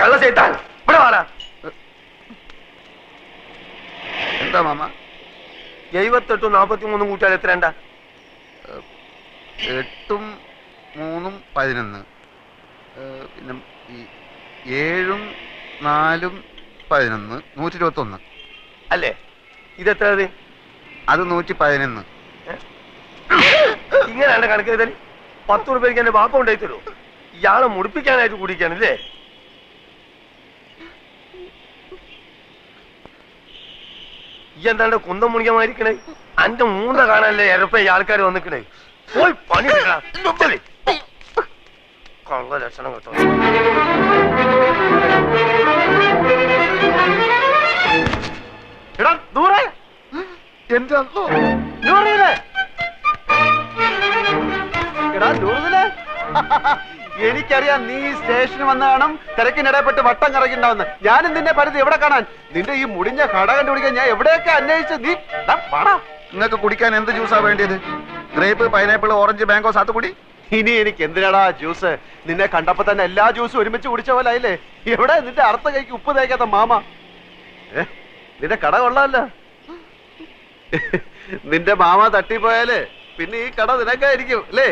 കള്ള ചെയ്താൻ ഇവിടെ വാടാ. എന്താ മാമ? 78 43 കൂട്ടിയാൽ എത്രണ്ട? 8 3 11. പിന്നെ 7 4 11 121 അല്ലേ? ഇതെത്ര? അത് 111. ഇങ്ങനെയാണ് കണക്ക് ചെയ്താൽ 10 രൂപയ്ക്ക് എന്റെ ബാപ്പ കൊണ്ടായി തരൂ. ഇയാളെ മുടിപ്പിക്കാനായിട്ട് കുടിക്കാനല്ലേ? ഈ എന്താണ്ട് കുന്തം മുണിക്കമായിരിക്കണേ? അന്റെ മൂന്ന കാണാനല്ലേ എരപ്പ ഈ ആൾക്കാർ വന്നിക്കണേ? പോയി പണി കള്ള ലക്ഷണം കേട്ടോ. എടാ ദൂരെ എന്റെ എടാ നൂറിലെ എനിക്കറിയാം നീ സ്റ്റേഷനിൽ വന്ന കാണും തിരക്കിനിടപെട്ട് വട്ടം കറക്കിണ്ടാവുന്ന. ഞാനും നിന്നെ പരിധി എവിടെ കാണാൻ? നിന്റെ ഈ മുടിഞ്ഞ കട കണ്ടുപിടിക്കാൻ ഞാൻ എവിടെയൊക്കെ അന്വേഷിച്ച് നീ പാടാ. നിങ്ങൾക്ക് കുടിക്കാൻ എന്ത് ജ്യൂസാ വേണ്ടിയത്? ഗ്രേപ്പ്, പൈനാപ്പിൾ, ഓറഞ്ച്, മാംഗോ, സാത്തുകുടി? ഇനി എനിക്ക് എന്തിനാടാ ജ്യൂസ്? നിന്നെ കണ്ടപ്പോ തന്നെ എല്ലാ ജ്യൂസും ഒരുമിച്ച് കുടിച്ച പോലെ ആയില്ലേ? എവിടെ നിന്റെ അർത്ഥ കൈക്ക് ഉപ്പ് തേക്കാത്ത മാമ? നിന്റെ കട കൊള്ളാല്ല. നിന്റെ മാമ തട്ടിപ്പോയാല് പിന്നെ ഈ കട നിനക്കായിരിക്കും അല്ലേ?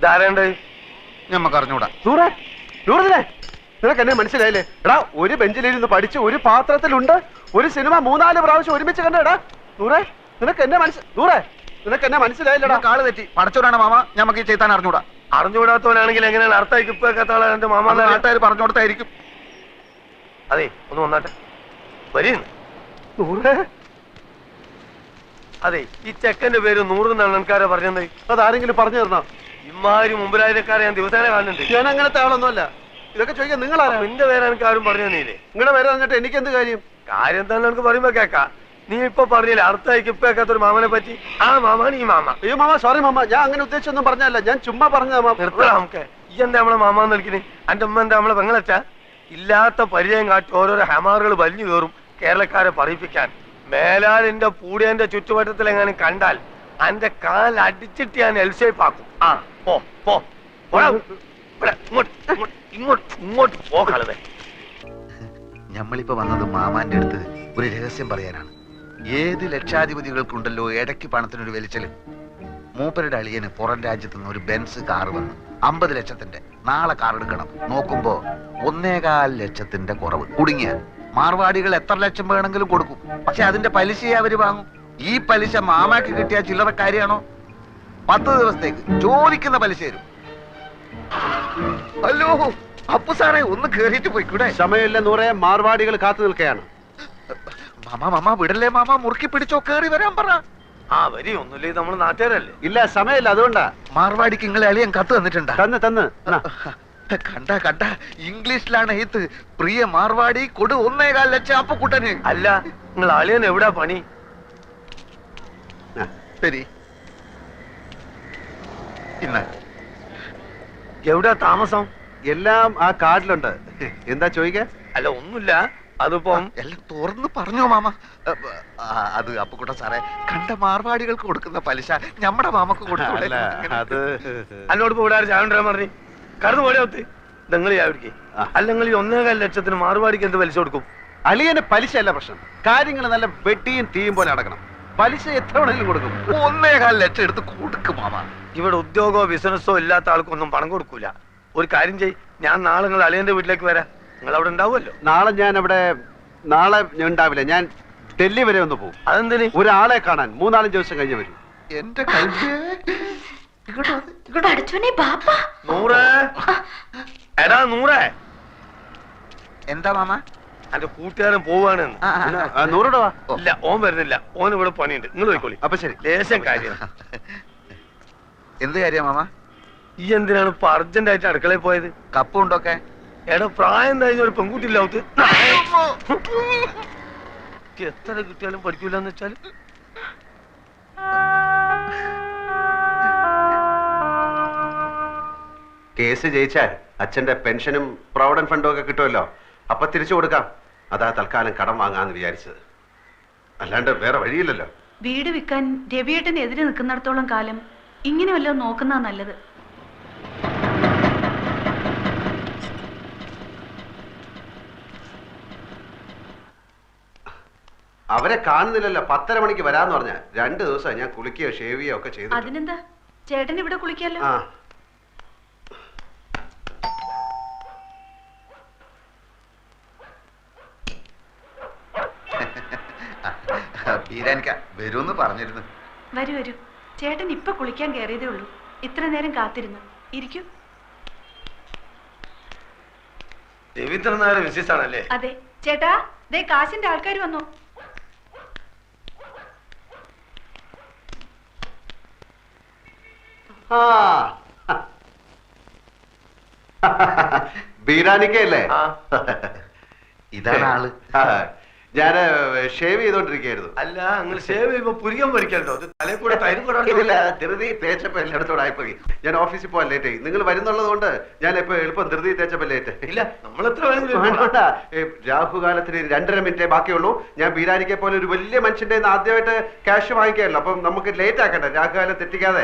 ധാരണ്ട് ഞമ്മക്ക് അറിഞ്ഞൂടാ. നൂറിലെ നിനക്ക് എന്നെ മനസ്സിലായില്ലേ? എടാ ഒരു ബെഞ്ചിലിരുന്ന് പഠിച്ച് ഒരു പാത്രത്തിലുണ്ട് ഒരു സിനിമ 3-4 പ്രാവശ്യം ഒരുമിച്ച് കണ്ടടാ. നൂറെ നിനക്ക് എന്നെ നിനക്ക് എന്നെ മനസ്സിലായില്ലടാ. കാള് തെറ്റി. പടച്ചോടാണ് മാമ. ഞമ്മക്ക് ഈ ചെയ്താൻ അറിഞ്ഞൂടാ. അറിഞ്ഞുകൂടാത്തവനാണെങ്കിൽ എങ്ങനെയാണ് അർത്ഥം ഇപ്പൊ കേട്ടാളെ എന്റെ മാമ നാട്ടുകാർ പറഞ്ഞു കൊടുത്തായിരിക്കും. അതെ ഒന്ന് വന്നാട്ടെ വരീ. നൂറെ അതെ ഈ ചെക്കന്റെ പേര് 100 എന്നാണ് എനിക്കാരെ പറഞ്ഞത്. അതാരെങ്കിലും പറഞ്ഞു തരണോ? ഇമാതിരി മുമ്പിലായക്കാരെ ഞാൻ ദിവസേന കാണുന്നുണ്ട്. ഞാൻ അങ്ങനത്തെ ആളൊന്നുമല്ല. ഇതൊക്കെ ചോദിക്കാൻ നിങ്ങളാരാ? നിന്റെ പേര് എനിക്ക് ആരും പറഞ്ഞു തന്നീല്ലേ? നിങ്ങളുടെ പേര് പറഞ്ഞിട്ട് എനിക്ക് എന്ത് കാര്യം? കാര്യം തന്നെ എനിക്ക് പറയുമ്പോ കേക്കാ. നീ ഇപ്പൊ പറഞ്ഞില്ലേ അർത്ഥമായിക്ക് ഇപ്പൊ കേക്കാത്തൊരു മാമനെ പറ്റി? ആ മാമാണ് ഈ മാമ. അയ്യോ മാമ സോറി മാമ, ഞാൻ അങ്ങനെ ഉദ്ദേശിച്ചൊന്നും പറഞ്ഞല്ല. ഞാൻ ചുമ്മാ പറഞ്ഞ നിർത്തണം നമുക്ക്. ഈ എന്താ നമ്മളെ മാമാന്ന് വിളിക്കണേ? എന്റെ ഉമ്മ എന്താ നമ്മളെ പെങ്ങളച്ച? ഇല്ലാത്ത പരിചയം കാട്ടി ഓരോരോ ഹമാറുകൾ വലിഞ്ഞു കയറും കേരളക്കാരെ പറയിപ്പിക്കാൻ. മേലാൽ എന്റെ പൂടിയന്റെ ചുറ്റുവട്ടത്തിൽ എങ്ങനെ കണ്ടാൽ എന്റെ കാൽ അടിച്ചിട്ട് ഞാൻ എൽഷേപ്പാക്കും. ആ പോ പോ ഇങ്ങോട്ട് പോകളെ. ഞമ്മളിപ്പോ വന്നത് മാമാന്റെ അടുത്ത് ഒരു രഹസ്യം പറയാനാണ്. ഏത് ലക്ഷാധിപതികൾക്കുണ്ടല്ലോ ഇടയ്ക്ക് പണത്തിനൊരു വലിച്ചല്. മൂപ്പരുടെ അളിയന് പുറം രാജ്യത്ത് നിന്ന് ഒരു ബെൻസ് കാറ് വന്ന് 50 ലക്ഷത്തിന്റെ. നാളെ കാർ എടുക്കണം. നോക്കുമ്പോ 1.25 ലക്ഷത്തിന്റെ കുറവ്. കുടുങ്ങിയ മാർവാടികൾ എത്ര ലക്ഷം വേണമെങ്കിലും കൊടുക്കും. പക്ഷെ അതിന്റെ പലിശയെ അവര് വാങ്ങും. ഈ പലിശ മാമാക്ക് കിട്ടിയ ചില്ലറ കാര്യമാണോ? 10 ദിവസത്തേക്ക് ചോദിക്കുന്ന പലിശ തരും. ഹലോ അപ്പു സാറേ, ഒന്ന് കേറിയിട്ട് പോയിക്കൂടെ? സമയമില്ല നൂറെ, മാർവാടികൾ കാത്തു നിൽക്കുകയാണ്. മാമ വിടല്ലേ മാമ, മുറുക്കി പിടിച്ചോ, കേറി വരാൻ പറ. ആ വരി ഒന്നുമില്ലേ, നമ്മള് നാട്ടുകാരല്ലേ? ഇല്ല സമയമില്ല, അതുകൊണ്ടാ. മാർവാടിക്ക് നിങ്ങളെ അളിയൻ കത്ത് തന്നിട്ടുണ്ടാ? തന്ന് കണ്ട ഇംഗ്ലീഷിലാണ് എഴുത്ത്. പ്രിയ മാർവാടി കൊടു 1.25 ലക്ഷം അപ്പുക്കുട്ടന്. അല്ല നിങ്ങൾ അളിയൻ എവിടാ പണി? ശരി, ഇന്ന് എവിടാ താമസം? എല്ലാം ആ കാർഡിലുണ്ട്. എന്താ ചോദിക്ക? അല്ല ഒന്നുമില്ല, അതിപ്പം എല്ലാം തുറന്ന് പറഞ്ഞോ മാമ. അത് അപ്പുക്കുട്ട സാറേ, കണ്ട മാർവാടികൾക്ക് കൊടുക്കുന്ന പലിശ നമ്മുടെ മാമക്ക് കൊടുത്തു. അത് അല്ലോട് ഇവിടെ ചായ പറഞ്ഞു കടന്നു പോലെ ഒത്ത് നിങ്ങൾ ചാവിടിക്ക്. അല്ലെങ്കിൽ 1.25 ലക്ഷത്തിന് മാർവാടിക്ക് എന്ത് പലിശ കൊടുക്കും? അളിയന് പലിശ അല്ല പ്രശ്നം, കാര്യങ്ങൾ നല്ല വെട്ടിയും തീയും പോലെ അടക്കണം. പലിശ എത്ര വേണമെങ്കിലും കൊടുക്കും. 1.25 ലക്ഷം എടുത്ത് കൊടുക്കും മാമ. ഇവിടെ ഉദ്യോഗമോ ബിസിനസ്സോ ഇല്ലാത്ത ആൾക്കൊന്നും പണം കൊടുക്കൂല. ഒരു കാര്യം ചെയ്, ഞാൻ നാളെ നിങ്ങൾ അളിയന്റെ വീട്ടിലേക്ക് വരാം. നിങ്ങൾ അവിടെ ഉണ്ടാവുമല്ലോ? നാളെ ഞാൻ ഉണ്ടാവില്ല. ഞാൻ ഡൽഹി വരെ ഒന്ന് പോകും. അതെന്തിന്? ഒരാളെ കാണാൻ 3-4 ദിവസം കഴിഞ്ഞ് വരും. എന്റെ എടാ നൂറേ, എന്താ മാമ? എന്റെ കൂട്ടുകാരൻ പോവാണ്. 100 രൂപ. ഇല്ല, ഓൻ വരുന്നില്ല. ഓൻ ഇവിടെ പണിയുണ്ട്. നിങ്ങൾ പോയിക്കോളി. അപ്പൊ ശരി. ലേശം കാര്യം. എന്ത് കാര്യ മാമ? ഈ എന്തിനാണ് ഇപ്പൊ അർജന്റ് ആയിട്ട് അടുക്കളയിൽ പോയത്? കപ്പ് ഉണ്ടൊക്കെ? എടാ പ്രായം കഴിഞ്ഞ ഒരു പെൺകുട്ടിയില്ലാവത്ത് എത്ര കിട്ടിയാലും പഠിക്കൂലെന്ന് വെച്ചാല്. കേസ് ജയിച്ചാൽ അച്ഛന്റെ പെൻഷനും പ്രൊവിഡന്റ് ഫണ്ടും ഒക്കെ കിട്ടുമല്ലോ. അപ്പൊ തിരിച്ചു കൊടുക്കാം. അതാ തൽക്കാലം കടം വാങ്ങാന്ന് വിചാരിച്ചത്. അല്ലാണ്ട് വേറെ വഴിയില്ലല്ലോ. വീട് വിൽക്കാൻ രവിയേട്ടന് എതിരെ നിൽക്കുന്നിടത്തോളം കാലം ഇങ്ങനെ വല്ലതും നോക്കുന്നതാ നല്ലത്. അവരെ കാണുന്നില്ലല്ലോ. 10:30 മണിക്ക് വരാന്ന് പറഞ്ഞ 2 ദിവസം ഞാൻ കുളിക്കുകയോ ഷേവ് ചെയ്യുകയോ ഒക്കെ ചെയ്തു. അതിനെന്താ, ചേട്ടൻ ഇവിടെ കുളിക്കാലോ. ആ ബീരാനിക്ക വരൂന്ന് പറഞ്ഞിരുന്നു. വരൂ വരൂ, ചേട്ടൻ ഇപ്പൊ കുളിക്കാൻ കയറിയതേ ഉള്ളൂ. ഇത്ര നേരം കാത്തിരുന്നു. ഇരിക്കൂ. രവീന്ദ്രൻ നായർ വിശേഷാണല്ലേ? അതെ ചേട്ടാ, ദേ കാശിന്റെ ആൾക്കാർ വന്നു. ബീരാനിക്കല്ലേ? ഇതാണ് ആള്. ഞാന് ഷേവ് ചെയ്തോണ്ടിരിക്കുകയായിരുന്നു. അല്ല, നിങ്ങൾ ഷേവ് ചെയ്യുമ്പോ പുരികം പറിക്കല്ലോ. അത് തലയിൽ കൂടെ തൈര് ഇല്ല, ധൃതി തേച്ചപ്പോ എല്ലായിടത്തോടെ ആയിപ്പോയി. ഞാൻ ഓഫീസിൽ പോകാൻ ലേറ്റ് ആയി. നിങ്ങൾ വരുന്നുള്ളത് കൊണ്ട് ഞാൻ ഇപ്പൊ എളുപ്പം ധൃതി തേച്ചപ്പോ ലേറ്റ്. ഇല്ല, നമ്മളെത്ര വേണമെങ്കിലും രാഹുകാലത്തിന് 2.5 മിനിറ്റേ ബാക്കിയുള്ളൂ. ഞാൻ ബീരാനിക്കെ പോലെ ഒരു വലിയ മനുഷ്യന്റെ ആദ്യമായിട്ട് ക്യാഷ് വാങ്ങിക്കാമല്ലോ. അപ്പം നമുക്ക് ലേറ്റ് ആക്കട്ടെ, രാഹുകാലം തെറ്റിക്കാതെ.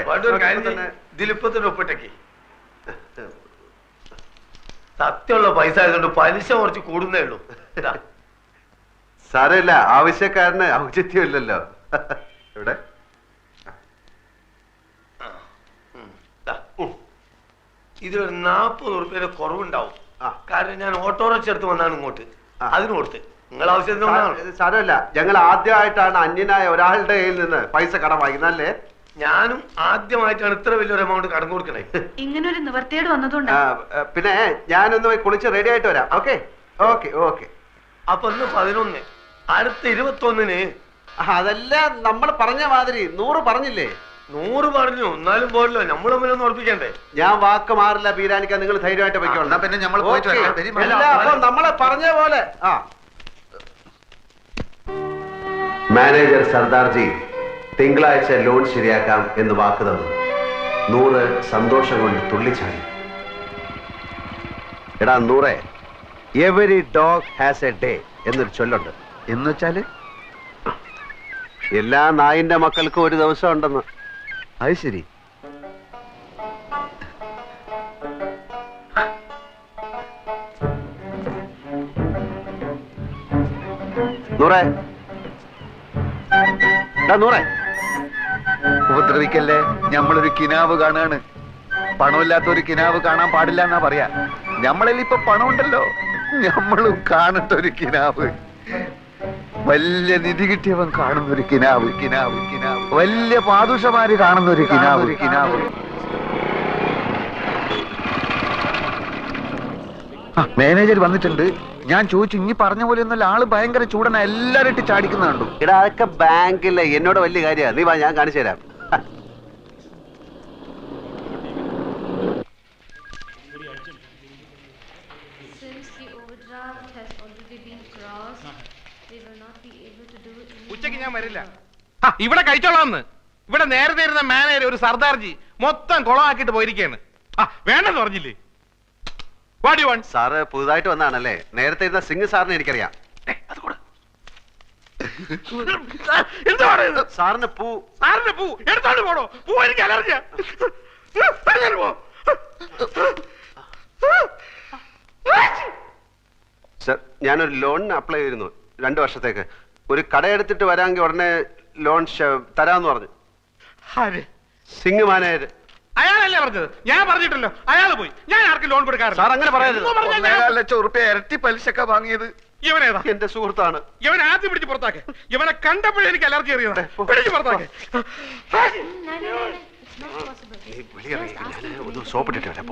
ഇതിലിപ്പോ തന്നെ ഒപ്പിട്ടേക്ക്. സത്യമുള്ള പൈസ ആയതുകൊണ്ട് പലിശ കുറച്ച് കൂടുന്നേ ഉള്ളൂ. സാരമില്ല, ആവശ്യക്കാരന് ഔചിത്യമില്ലല്ലോ. ഇവിടെ ഇതിലൊരു 40 ഉറുപ്പിയുടെ കുറവുണ്ടാവും. കാരണം ഞാൻ ഓട്ടോറിക്ഷ എടുത്ത് വന്നാണ് ഇങ്ങോട്ട്. അതിന് കൊടുത്ത് നിങ്ങൾ ആവശ്യത്തിന്. സാരമില്ല, ഞങ്ങൾ ആദ്യമായിട്ടാണ് അന്യനായ ഒരാളുടെ കയ്യിൽ നിന്ന് പൈസ കടം വാങ്ങിക്കുന്നല്ലേ. ഞാനും ആദ്യമായിട്ടാണ് ഇത്ര വലിയൊരു എമൗണ്ട് കടം കൊടുക്കണേ. ഇങ്ങനൊരു നിവർത്തിയോട് വന്നതുകൊണ്ട്. പിന്നെ ഞാനൊന്ന് കുളിച്ച് റെഡി ആയിട്ട് വരാം. Okay okay okay. അപ്പൊ ഇന്ന് 11, അടുത്ത 21-ന്. അതല്ല, നമ്മൾ പറഞ്ഞ മാതിരി 100 പറഞ്ഞില്ലേ? 100 പറഞ്ഞു, എന്നാലും പോലല്ലോ. നമ്മൾ തമ്മിലൊന്നും ഉറപ്പിക്കണ്ടേ? ഞാൻ വാക്ക് മാറില്ല ബീരാനിക്ക, നിങ്ങൾ ധൈര്യമായിട്ട് വെക്കണം. പിന്നെ നമ്മൾ പോയിട്ട് നമ്മളെ പറഞ്ഞ പോലെ. മാനേജർ സർദാർജി തിങ്കളാഴ്ച ലോൺ ശരിയാക്കാം എന്ന് വാക്ക് തന്നു. 100 സന്തോഷം കൊണ്ട് തുള്ളിച്ചാടി. എടാ 100, every dog has A day എന്നൊരു ചൊല്ലുണ്ട്. എന്ന് വെച്ചാല് എല്ലാ നായിന്റെ മക്കൾക്കും ഒരു ദിവസം ഉണ്ടെന്ന്. അത് ശരി. ഉപദ്രവിക്കല്ലേ, ഞമ്മളൊരു കിനാവ് കാണാണ്. പണമില്ലാത്ത ഒരു കിനാവ് കാണാൻ പാടില്ല എന്നാ പറയാ. ഞമ്മളിൽ ഇപ്പൊ പണമുണ്ടല്ലോ, ഞമ്മളും കാണട്ടെ ഒരു കിനാവ്. വലിയ നിധി കിട്ടിയവൻ കാണുന്ന ഒരു കിനാവ്, കിനാവ് കിനാവ്. വലിയ പാദുഷമാര് കാണുന്ന ഒരു കിനാവ്, കിനാവ്. മാനേജർ വന്നിട്ടുണ്ട്. ഞാൻ ചോദിച്ചു, ഇനി പറഞ്ഞ പോലെ ഒന്നല്ല, ആള് ഭയങ്കര ചൂടന, എല്ലാരും ഇട്ട് ചാടിക്കുന്ന കണ്ടു. എടാ അതൊക്കെ ബാങ്കില്ലേ, എന്നോട് വലിയ കാര്യമാണ്. നീ വാ, ഞാൻ കാണിച്ചു തരാം. ഉച്ചക്ക് ഞാൻ വരില്ല. ഇവിടെ കഴിച്ചോളാന്ന്. ഇവിടെ നേരത്തെ ഇരുന്ന മാനേജർ ഒരു സർദാർജി മൊത്തം കുളമാക്കിട്ട് പോയിരിക്കുകയാണ്. വേണ്ടെന്ന് പറഞ്ഞില്ലേ? സാറ് പുതുതായിട്ട് വന്നാണല്ലേ? നേരത്തെ ഇരുന്ന സിംഗ് സാറിനെ എനിക്കറിയാം. സാറിന് പൂ. സാറിന് പൂ എടുത്തോണ്ട് പോണോ? പൂ എനിക്ക് അലർജിയാ. സർ, ഞാനൊരു ലോണിന് അപ്ലൈ ചെയ്തിരുന്നു 2 വർഷത്തേക്ക്. ഒരു കടയെടുത്തിട്ട് വരാമെങ്കിൽ ഉടനെ ലോൺ തരാന്ന് പറഞ്ഞു. സിംഗ് മാനേജർ. അയാളല്ലേ പറഞ്ഞത്? ഞാൻ പറഞ്ഞിട്ടല്ലോ, അയാൾ പോയി. ഞാൻ ആർക്കും ലോൺ കൊടുക്കാറില്ല. സാർ അങ്ങനെ പറയരുത്. 1.25 ലക്ഷം ഉറുപ്പിക ഇരട്ടി പലിശക്ക വാങ്ങിയത് ഇവനേതാ? എന്റെ സുഹൃത്താണ്. ഇവൻ ആദ്യം പിടിച്ച് പുറത്താക്കെ. ഇവനെ കണ്ടപ്പോഴേ എനിക്ക് അലർജി അറിയുന്നത്. പിടിച്ച് പുറത്താക്കെ. ഒന്ന് സോപ്പിട്ടിട്ട് വരാം.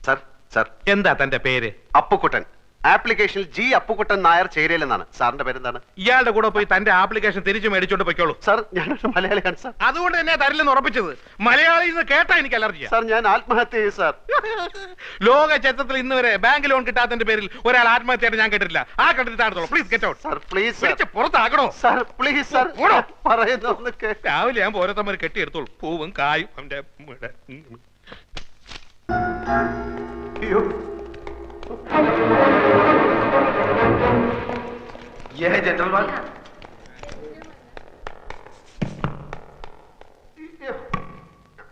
സർ, സർ, എന്താ തന്റെ പേര്? അപ്പുക്കുട്ടൻ. ആപ്ലിക്കേഷനിൽ ജി അപ്പുക്കുട്ടൻ നായർ ചേരയിലെന്നാണ്. സാറിന്റെ പേരെന്താണ്? ഇയാളുടെ കൂടെ പോയി തന്റെ ആപ്ലിക്കേഷൻ തിരിച്ചു മേടിച്ചോണ്ട് പോയിക്കോളൂ. സാർ, ഞാനൊരു മലയാളിയാണ് സാർ. അതുകൊണ്ട് തന്നെ തരില്ലെന്ന് ഉറപ്പിച്ചത്. മലയാളിയിൽ നിന്ന് കേട്ടാ എനിക്ക് അലർജിയാ. സാർ, ഞാൻ ആത്മഹത്യ ചെയ്യും സാർ. ലോക ചരിത്രത്തിൽ ഇന്ന് വരെ ബാങ്ക് ലോൺ കിട്ടാത്തതിന്റെ പേരിൽ ഒരാൾ ആത്മഹത്യയായിട്ട് ഞാൻ കേട്ടിട്ടില്ല. ആ കണ്ടിട്ട് താഴത്തോളൂ. Please get out. Sir, please പിടിച്ച് പുറത്താക്കണോ? Sir, please sir. പറയുന്നൊക്കെ രാവിലെ ഞാൻ ഓരോരുത്തമ്മ കെട്ടിയെടുത്തോളൂ. പൂവും കായും അവന്റെ. അയ്യോ, ये है जेंटलमैन।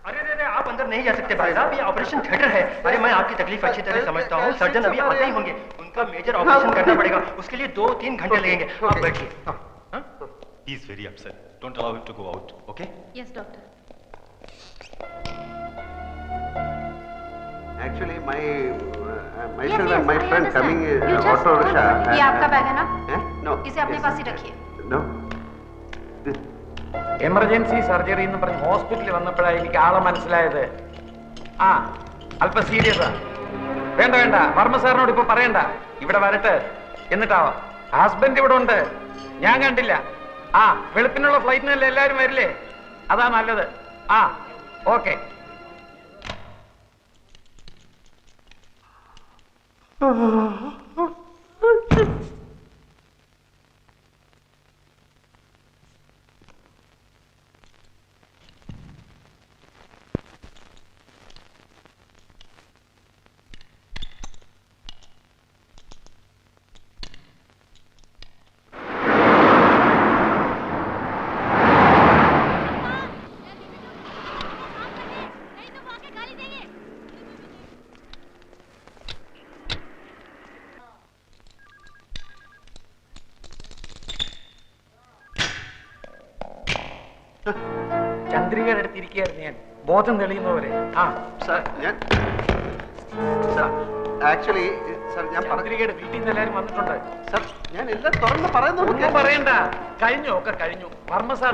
अरे आप अंदर नहीं जा सकते भाई साहब, ये ऑपरेशन थिएटर है। अरे मैं आपकी तकलीफ अच्छी तरह समझता हूँ, सर्जन अभी आते ही होंगे, उनका मेजर ऑपरेशन करना पड़ेगा, उसके लिए 2-3 घंटे लगेंगे। आप बैठिए। He is very upset. Don't allow him to go out, okay? Yes, doctor. Actually, my Yes, son yes, and my I friend understand. coming You just auto hold rickshaw. on. ये आपका बैग है ना? No. इसे अपने पास ही रखिए। No. Emergency surgery എന്ന് പറഞ്ഞ് ഹോസ്പിറ്റലിൽ വന്നപ്പോഴാണ് എനിക്ക് ആളെ മനസ്സിലായത്. ആ അല്പം സീരിയസാ. വേണ്ട വേണ്ട, വർമ്മ സാറിനോട് ഇപ്പൊ പറയണ്ട, ഇവിടെ വരട്ടെ എന്നിട്ടാവാ. ഹസ്ബൻഡ് ഇവിടെ ഉണ്ട്, ഞാൻ കണ്ടില്ല. ആ വെളുപ്പിനുള്ള ഫ്ലൈറ്റിനല്ലേ എല്ലാവരും വരില്ലേ? അതാ നല്ലത്. ആ ഓക്കെ. ചന്ദ്രികയുടെ അടുത്തിരിക്കുകയായിരുന്നു ഞാൻ, ബോധം തെളിയുന്നവരെ. ആ Sir, ആക്ച്വലി സർ ഞാൻ ചന്ദ്രികയുടെ വീട്ടിൽ നിന്ന് എല്ലാവരും വന്നിട്ടുണ്ട്. സർ ഞാൻ എല്ലാം തുറന്ന് പറയുന്നുണ്ട്. ഒന്നും പറയണ്ട, കഴിഞ്ഞു, ഒക്കെ കഴിഞ്ഞു. വർമ്മ സാർ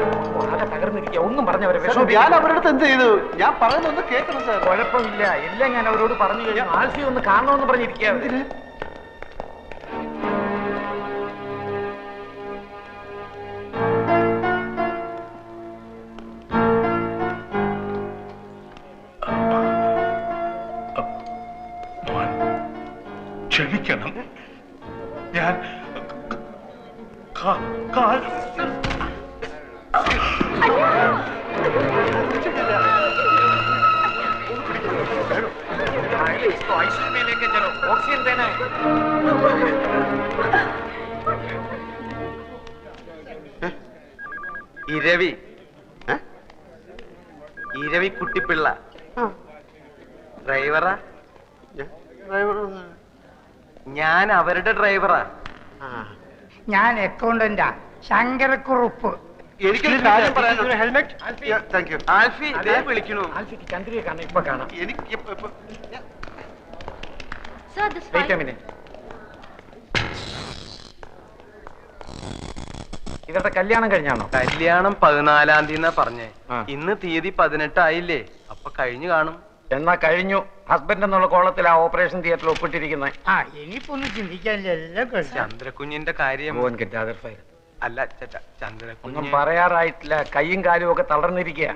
ആകെ തകർന്നിരിക്കുക, ഒന്നും പറഞ്ഞവരെ ഞാൻ അവരുടെ അടുത്ത് എന്ത് ചെയ്തു? ഞാൻ പറയുന്നൊന്ന് കേൾക്കണം സാർ. കുഴപ്പമില്ല, എല്ലാം ഞാൻ അവരോട് പറഞ്ഞു കഴിഞ്ഞു. ആൽഫി ഒന്ന് കാണണമെന്ന് പറഞ്ഞിരിക്കുക. ക്ഷമിക്കണം, ഞാൻ आईसीयू में लेके चलो, ऑक्सीजन देना है. ഇരവി ഇരവി കുട്ടിപ്പിള്ള ഡ്രൈവറാ? ഞാൻ അവരുടെ ഡ്രൈവറാ. ഞാൻ അക്കൗണ്ടന്റാ, ശങ്കരക്കുറുപ്പ്. എനിക്കൊരു കാര്യം പറയാനുണ്ട്. ഹെൽമെറ്റ്. Thank you. ആൽഫി ദേ വിളിക്കണു. ആൽഫിക്ക് ചന്ദ്രിയെ കാണാം, ഇപ്പൊ കാണാം. എനിക്ക് വെയിറ്റ് എ മിനിറ്റ്. ഇവരുടെ കല്യാണം കഴിഞ്ഞാണോ? കല്യാണം 14-ാം തീയതി പറഞ്ഞേ. ഇന്ന് തീയതി 18 ആയില്ലേ? അപ്പൊ കഴിഞ്ഞു കാണും. എന്നാ കഴിഞ്ഞു. ഹസ്ബൻഡ് എന്നുള്ള കോളത്തിൽ ആ ഓപ്പറേഷൻ തിയേറ്ററിൽ ഒപ്പിട്ടിരിക്കുന്നത്. ആ ഇനിയിപ്പോ ഒന്നും ചിന്തിക്കാനില്ല, എല്ലാം കഴിഞ്ഞു. ചന്ദ്രകുഞ്ഞിന്റെ കാര്യം അല്ല ഒന്നും ചന്ദ്രകുഞ്ഞ് പറയാറായിട്ടില്ല, കൈയും കാലും ഒക്കെ തളർന്നിരിക്കുക.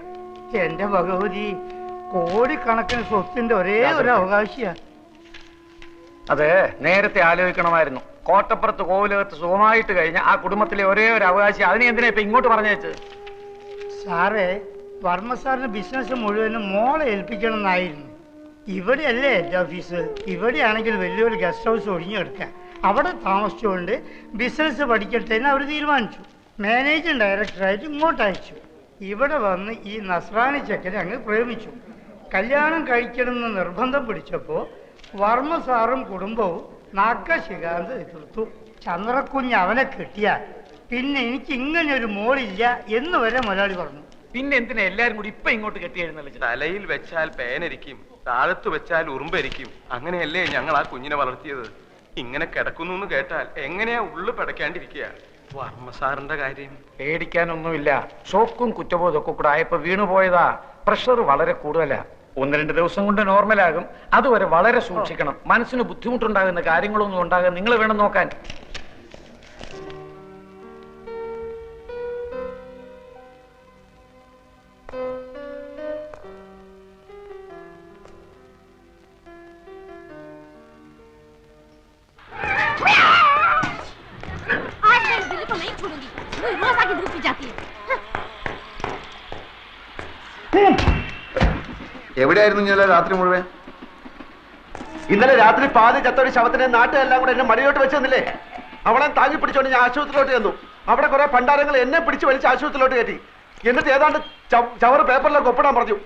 എന്റെ ഭഗവതി, കോടിക്കണക്കിന് സ്വത്തിന്റെ ഒരേ ഒരു അവകാശിയാ. അത് നേരത്തെ ആലോചിക്കണമായിരുന്നു. കോട്ടപ്പുറത്ത് കോവിലകത്ത് സുഖമായിട്ട് കഴിഞ്ഞ ആ കുടുംബത്തിലെ ഒരേ ഒരു അവകാശി, അതിനെ എന്തിനാ ഇപ്പൊ ഇങ്ങോട്ട് പറഞ്ഞേച്ച്? സാറേ, വർമ്മ സാറിന് ബിസിനസ് മുഴുവനും മോളെ ഏൽപ്പിക്കണം എന്നായിരുന്നു. ഇവിടെയല്ലേ എൻ്റെ ഓഫീസ്. ഇവിടെയാണെങ്കിൽ വലിയൊരു ഗസ്റ്റ് ഹൗസ് ഒഴിഞ്ഞെടുക്കാൻ, അവിടെ താമസിച്ചുകൊണ്ട് ബിസിനസ് പഠിക്കട്ടെ എന്ന് അവർ തീരുമാനിച്ചു. മാനേജിങ് ഡയറക്ടറായിട്ട് ഇങ്ങോട്ട് അയച്ചു. ഇവിടെ വന്ന് ഈ നസ്രാണി ചെക്കനെ അങ്ങ് പ്രേമിച്ചു. കല്യാണം കഴിക്കണമെന്ന് നിർബന്ധം പിടിച്ചപ്പോൾ വർമ്മ സാറും കുടുംബവും നാക്കശികാന്ത് എതിർത്തു. ചന്ദ്രക്കുഞ്ഞ് അവനെ കിട്ടിയാൽ പിന്നെ എനിക്ക് ഇങ്ങനെ ഒരു മോളില്ല എന്ന് വരെ മുതലാളി പറഞ്ഞു. പിന്നെ എന്തിനാ എല്ലാരും കൂടി ഇപ്പൊ ഇങ്ങോട്ട് കെട്ടി എഴുന്നള്ളിച്ചു? തലയിൽ വെച്ചാൽ പേനരിക്കും, താഴത്ത് വെച്ചാൽ ഉറുമ്പരിക്കും. അങ്ങനെയല്ലേ ഞങ്ങൾ ആ കുഞ്ഞിനെ വളർത്തിയത്. ഇങ്ങനെ കിടക്കുന്നു എന്ന് കേട്ടാൽ എങ്ങനെയാ ഉള്ളു പിടയ്ക്കാണ്ടിരിക്കുക. വർമ്മ സാറിന്റെ കാര്യം പേടിക്കാനൊന്നുമില്ല. ഷോക്കും കുറ്റബോധം ഒക്കെ കൂടെ ആയപ്പോ വീണുപോയതാ. പ്രഷർ വളരെ കൂടുതലാ. 1-2 ദിവസം കൊണ്ട് നോർമലാകും. അതുവരെ വളരെ സൂക്ഷിക്കണം. മനസ്സിന് ബുദ്ധിമുട്ടുണ്ടാകുന്ന കാര്യങ്ങളൊന്നും ഉണ്ടാകാൻ നിങ്ങൾ വേണം നോക്കാൻ. എവിടെയായിരുന്നു ഇന്നലെ രാത്രി മുഴുവൻ? ഇന്നലെ രാത്രി പാതി ചത്തൊരു ശവത്തിനെ നാട്ടുകാരെല്ലാം കൂടെ എന്നെ മടിയോട്ട് വെച്ച് തന്നില്ലേ? അവളെ താങ്ങി പിടിച്ചോണ്ട് ഞാൻ ആശുപത്രിയിലോട്ട് ചെന്നു. അവിടെ കുറെ പണ്ടാരങ്ങൾ എന്നെ പിടിച്ച് വലിച്ച് ആശുപത്രിയിലോട്ട് കയറ്റി. എന്നിട്ട് ഏതാണ്ട് ചവറ് പേപ്പറിലൊക്കെ ഒപ്പിടാൻ പറഞ്ഞു.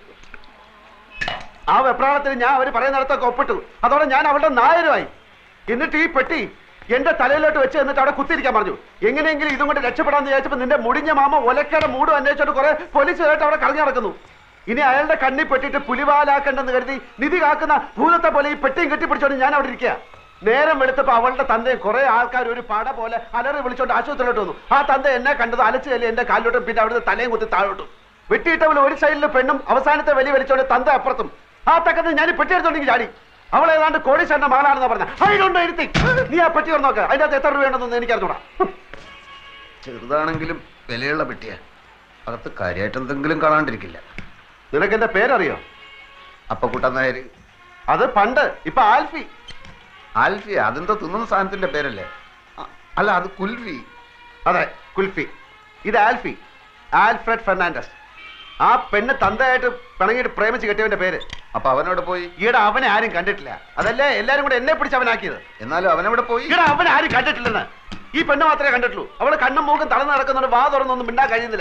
ആ വെപ്രാളത്തിന് ഞാൻ അവർ പറയുന്നിടത്തൊക്കെ ഒപ്പിട്ടു. അതോടെ ഞാൻ അവളുടെ നായരുമായി. എന്നിട്ട് ഈ പെട്ടി എന്റെ തലയിലോട്ട് വെച്ച് എന്നിട്ട് അവിടെ കുത്തിരിക്കാൻ പറഞ്ഞു. എങ്ങനെയെങ്കിലും ഇതും കൊണ്ട് രക്ഷപ്പെടാന്ന് വിചാരിച്ചപ്പോൾ നിന്റെ മുടിഞ്ഞ മാമ ഒലക്കയുടെ മൂടും അന്വേഷിച്ചിട്ട് കുറെ പോലീസുകാരായിട്ട് അവിടെ കറങ്ങി നടക്കുന്നു. ഇനി അയാളുടെ കണ്ണി പെട്ടിട്ട് പുലിവാലാക്കണ്ടെന്ന് കരുതി നിധി കാക്കുന്ന ഭൂതത്തെ പോലെ ഈ പെട്ടിയും കെട്ടിപ്പിടിച്ചോണ്ട് ഞാൻ അവിടെ ഇരിക്കുക. നേരം വെളുത്തപ്പോ അവളുടെ തന്തയും കുറെ ആൾക്കാർ ഒരു പട പോലെ അലറി വിളിച്ചോണ്ട് ആശുപത്രിയിലോട്ട് വന്നു. ആ തന്ത എന്നെ കണ്ടത് അലച്ചു ചെല്ലി എന്റെ കാലിലോട്ടും പിന്നെ അവിടുത്തെ തലയും കുത്തി താഴോട്ടും. വെട്ടിയിട്ടവൾ ഒരു സൈഡിൽ പെണ്ണും അവസാനത്തെ വലി വലിച്ചോണ്ട് തന്ത അപ്പുറത്തും. ആ തക്കത്ത് ഞാൻ പെട്ടി എടുത്തോണ്ടെങ്കിൽ ചാടി. അവൾ ഏതാണ്ട് കോടീശ്വരന്റെ മകളാണെന്ന് പറഞ്ഞ അതിലുണ്ടോ ഇരുത്തി. നീ ആ പെട്ടി തുറന്ന് നോക്കുക. അതിന്റെ അകത്ത് എത്ര രൂപയുണ്ടെന്ന് എനിക്ക് അറിഞ്ഞൂടാ. ചെറുതാണെങ്കിലും വിലയുള്ള പെട്ടിയാ. അകത്ത് കാര്യമായിട്ട് എന്തെങ്കിലും കാണാണ്ടിരിക്കില്ല. നിനക്ക് എന്റെ പേരറിയോ? അപ്പക്കുട്ടൻ നായർ. അത് പണ്ട്. ഇപ്പൊ ആൽഫി. ആൽഫി അതെന്തോ തിന്നുന്ന സാധനത്തിന്റെ പേരല്ലേ? അല്ല, അത് കുൽഫി. അതെ, കുൽഫി. ഇത് ആൽഫി, ആൽഫ്രഡ് ഫെർണാണ്ടസ്. ആ പെണ്ണ് തന്തയായിട്ട് പിണങ്ങിയിട്ട് പ്രേമിച്ച് കെട്ടിയവന്റെ പേര്. അപ്പൊ അവനോട് പോയി? ഈടെ അവനെ ആരും കണ്ടിട്ടില്ല. അതല്ലേ എല്ലാരും കൂടെ എന്നെ പിടിച്ച് അവനാക്കിയത്. എന്നാലും അവനവിടെ പോയി? ഈടെ അവനെ ആരും കണ്ടിട്ടില്ലെന്ന്. ഈ പെണ്ണ് മാത്രമേ കണ്ടിട്ടുള്ളൂ. അവള് കണ്ണും മൂക്കും തളർന്ന് നടക്കുന്നുണ്ട്. വാ തുറന്നൊന്നും മിണ്ടാൻ കഴിയുന്നില്ല.